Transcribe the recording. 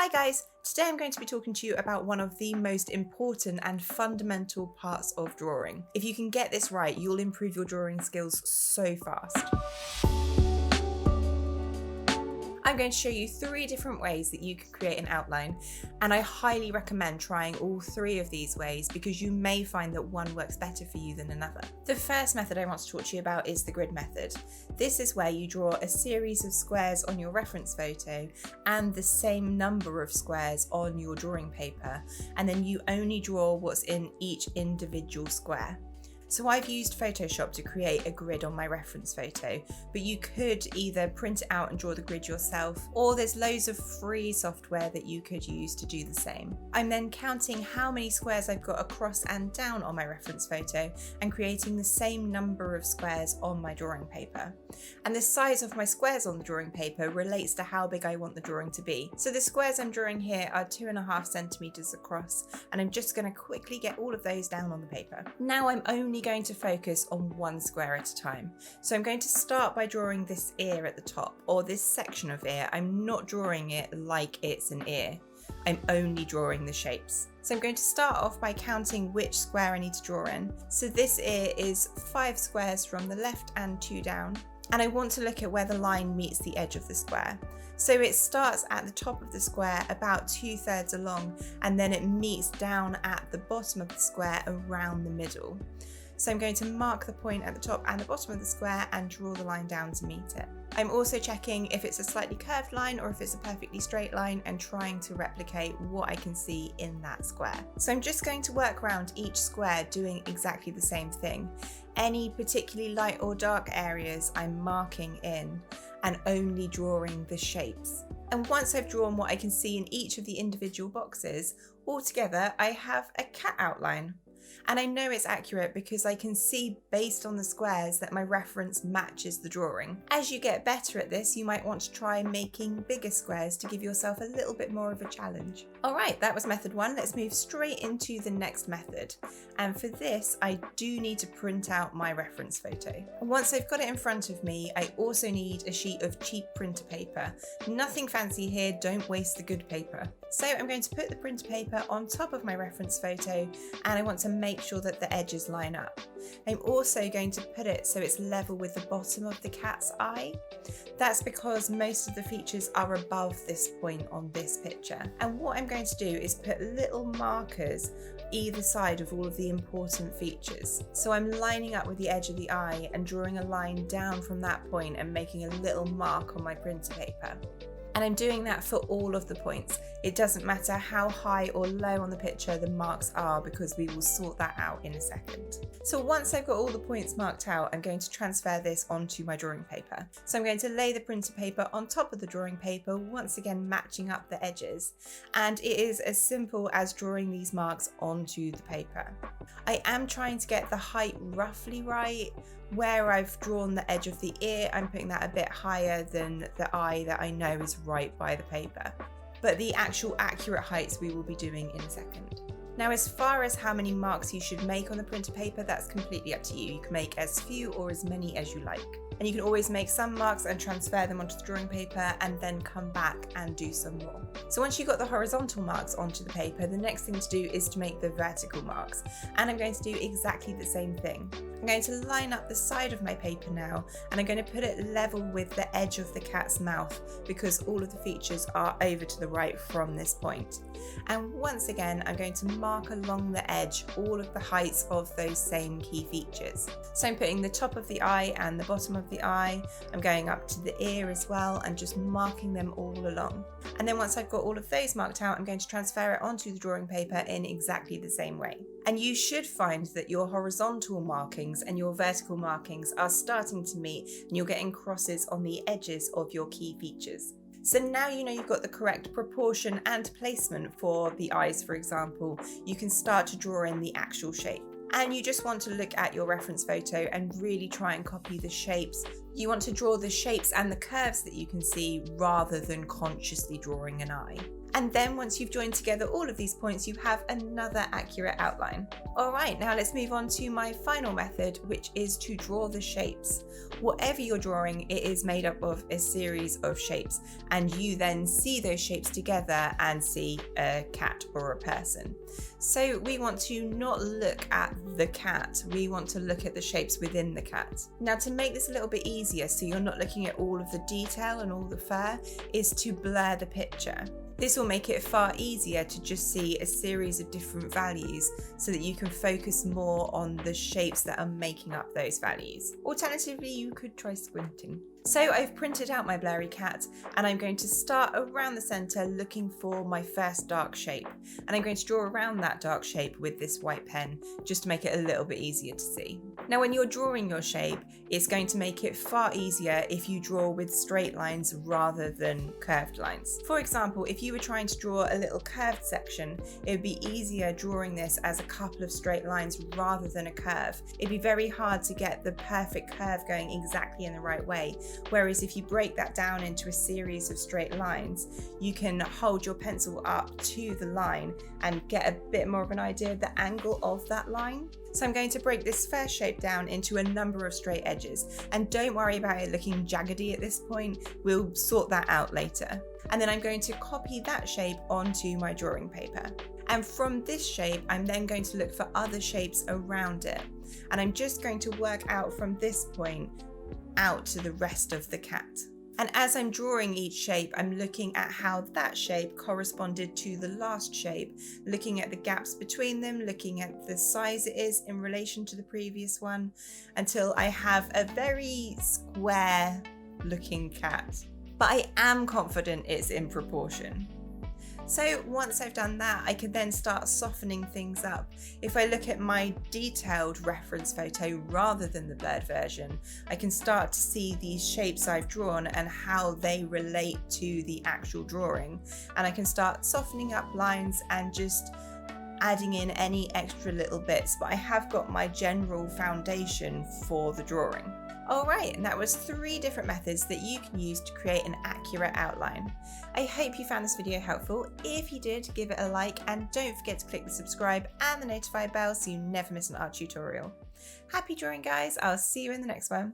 Hi guys, today I'm going to be talking to you about one of the most important and fundamental parts of drawing. If you can get this right, you'll improve your drawing skills so fast. I'm going to show you 3 different ways that you can create an outline, and I highly recommend trying all 3 of these ways because you may find that one works better for you than another. The first method I want to talk to you about is the grid method. This is where you draw a series of squares on your reference photo and the same number of squares on your drawing paper, and then you only draw what's in each individual square. So I've used Photoshop to create a grid on my reference photo, but you could either print it out and draw the grid yourself, or there's loads of free software that you could use to do the same. I'm then counting how many squares I've got across and down on my reference photo and creating the same number of squares on my drawing paper. And the size of my squares on the drawing paper relates to how big I want the drawing to be. So the squares I'm drawing here are 2.5 centimeters across, and I'm just going to quickly get all of those down on the paper. Now I'm only going to focus on one square at a time. So I'm going to start by drawing this ear at the top, or this section of ear. I'm not drawing it like it's an ear. I'm only drawing the shapes. So I'm going to start off by counting which square I need to draw in. So this ear is 5 squares from the left and 2 down. And I want to look at where the line meets the edge of the square. So it starts at the top of the square about 2/3 along, and then it meets down at the bottom of the square around the middle. So I'm going to mark the point at the top and the bottom of the square and draw the line down to meet it. I'm also checking if it's a slightly curved line or if it's a perfectly straight line and trying to replicate what I can see in that square. So I'm just going to work around each square doing exactly the same thing. Any particularly light or dark areas I'm marking in and only drawing the shapes. And once I've drawn what I can see in each of the individual boxes, altogether I have a cat outline. And I know it's accurate because I can see based on the squares that my reference matches the drawing. As you get better at this, you might want to try making bigger squares to give yourself a little bit more of a challenge. Alright, that was method 1. Let's move straight into the next method. And for this, I do need to print out my reference photo. Once I've got it in front of me, I also need a sheet of cheap printer paper. Nothing fancy here, don't waste the good paper. So I'm going to put the printer paper on top of my reference photo, and I want to make sure that the edges line up. I'm also going to put it so it's level with the bottom of the cat's eye. That's because most of the features are above this point on this picture. And what I'm going to do is put little markers either side of all of the important features. So I'm lining up with the edge of the eye and drawing a line down from that point and making a little mark on my printer paper. And I'm doing that for all of the points. It doesn't matter how high or low on the picture the marks are because we will sort that out in a second. So once I've got all the points marked out, I'm going to transfer this onto my drawing paper. So I'm going to lay the printer paper on top of the drawing paper, once again matching up the edges. And it is as simple as drawing these marks onto the paper. I am trying to get the height roughly right. Where I've drawn the edge of the ear, I'm putting that a bit higher than the eye that I know is right by the paper. But the actual accurate heights we will be doing in a second. Now, as far as how many marks you should make on the printer paper, that's completely up to you. You can make as few or as many as you like. And you can always make some marks and transfer them onto the drawing paper and then come back and do some more. So once you've got the horizontal marks onto the paper, the next thing to do is to make the vertical marks. And I'm going to do exactly the same thing. I'm going to line up the side of my paper now, and I'm going to put it level with the edge of the cat's mouth because all of the features are over to the right from this point. And once again, I'm going to mark along the edge all of the heights of those same key features. So I'm putting the top of the eye and the bottom of the eye. I'm going up to the ear as well and just marking them all along. And then once I've got all of those marked out, I'm going to transfer it onto the drawing paper in exactly the same way. And you should find that your horizontal markings and your vertical markings are starting to meet, and you're getting crosses on the edges of your key features. So now you know you've got the correct proportion and placement for the eyes, for example, you can start to draw in the actual shape. And you just want to look at your reference photo and really try and copy the shapes. You want to draw the shapes and the curves that you can see rather than consciously drawing an eye. And then once you've joined together all of these points, you have another accurate outline. All right, now let's move on to my final method, which is to draw the shapes. Whatever you're drawing, it is made up of a series of shapes, and you then see those shapes together and see a cat or a person. So we want to not look at the cat, we want to look at the shapes within the cat. Now, to make this a little bit easier so you're not looking at all of the detail and all the fur, is to blur the picture. This will make it far easier to just see a series of different values so that you can focus more on the shapes that are making up those values. Alternatively, you could try squinting. So I've printed out my blurry cat, and I'm going to start around the center looking for my first dark shape. And I'm going to draw around that dark shape with this white pen just to make it a little bit easier to see. Now, when you're drawing your shape, it's going to make it far easier if you draw with straight lines rather than curved lines. For example, if you were trying to draw a little curved section, it would be easier drawing this as a couple of straight lines rather than a curve. It'd be very hard to get the perfect curve going exactly in the right way. Whereas if you break that down into a series of straight lines, you can hold your pencil up to the line and get a bit more of an idea of the angle of that line. So I'm going to break this first shape down into a number of straight edges, and don't worry about it looking jaggedy at this point, we'll sort that out later. And then I'm going to copy that shape onto my drawing paper. And from this shape, I'm then going to look for other shapes around it. And I'm just going to work out from this point out to the rest of the cat. And as I'm drawing each shape, I'm looking at how that shape corresponded to the last shape, looking at the gaps between them, looking at the size it is in relation to the previous one, until I have a very square looking cat. But I am confident it's in proportion. So once I've done that, I can then start softening things up. If I look at my detailed reference photo rather than the blurred version, I can start to see these shapes I've drawn and how they relate to the actual drawing. And I can start softening up lines and just adding in any extra little bits, but I have got my general foundation for the drawing. Alright, and that was 3 different methods that you can use to create an accurate outline. I hope you found this video helpful. If you did, give it a like, and don't forget to click the subscribe and the notify bell so you never miss an art tutorial. Happy drawing, guys. I'll see you in the next one.